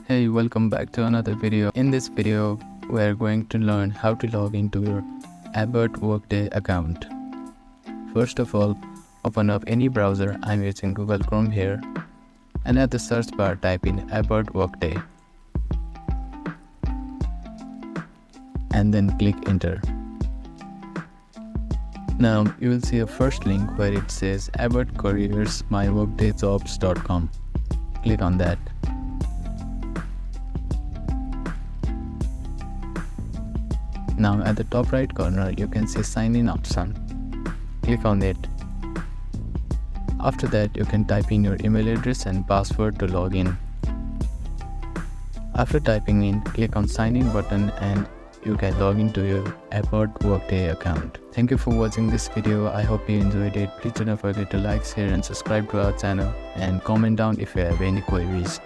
Hey, welcome back to another video. In this video, we're going to learn how to log into your Abbott Workday account. First of all, open up any browser. I'm using Google Chrome here. And at the search bar, type in Abbott Workday. And then click enter. Now, you will see a first link where it says Abbott Careers myworkdayjobs.com. Click on that. Now at the top right corner, you can see sign in option. Click on it. After that, you can type in your email address and password to log in. After typing in, click on sign in button and you can log into your Abbott Workday account. Thank you for watching this video. I hope you enjoyed it. Please do not forget to like, share and subscribe to our channel and comment down if you have any queries.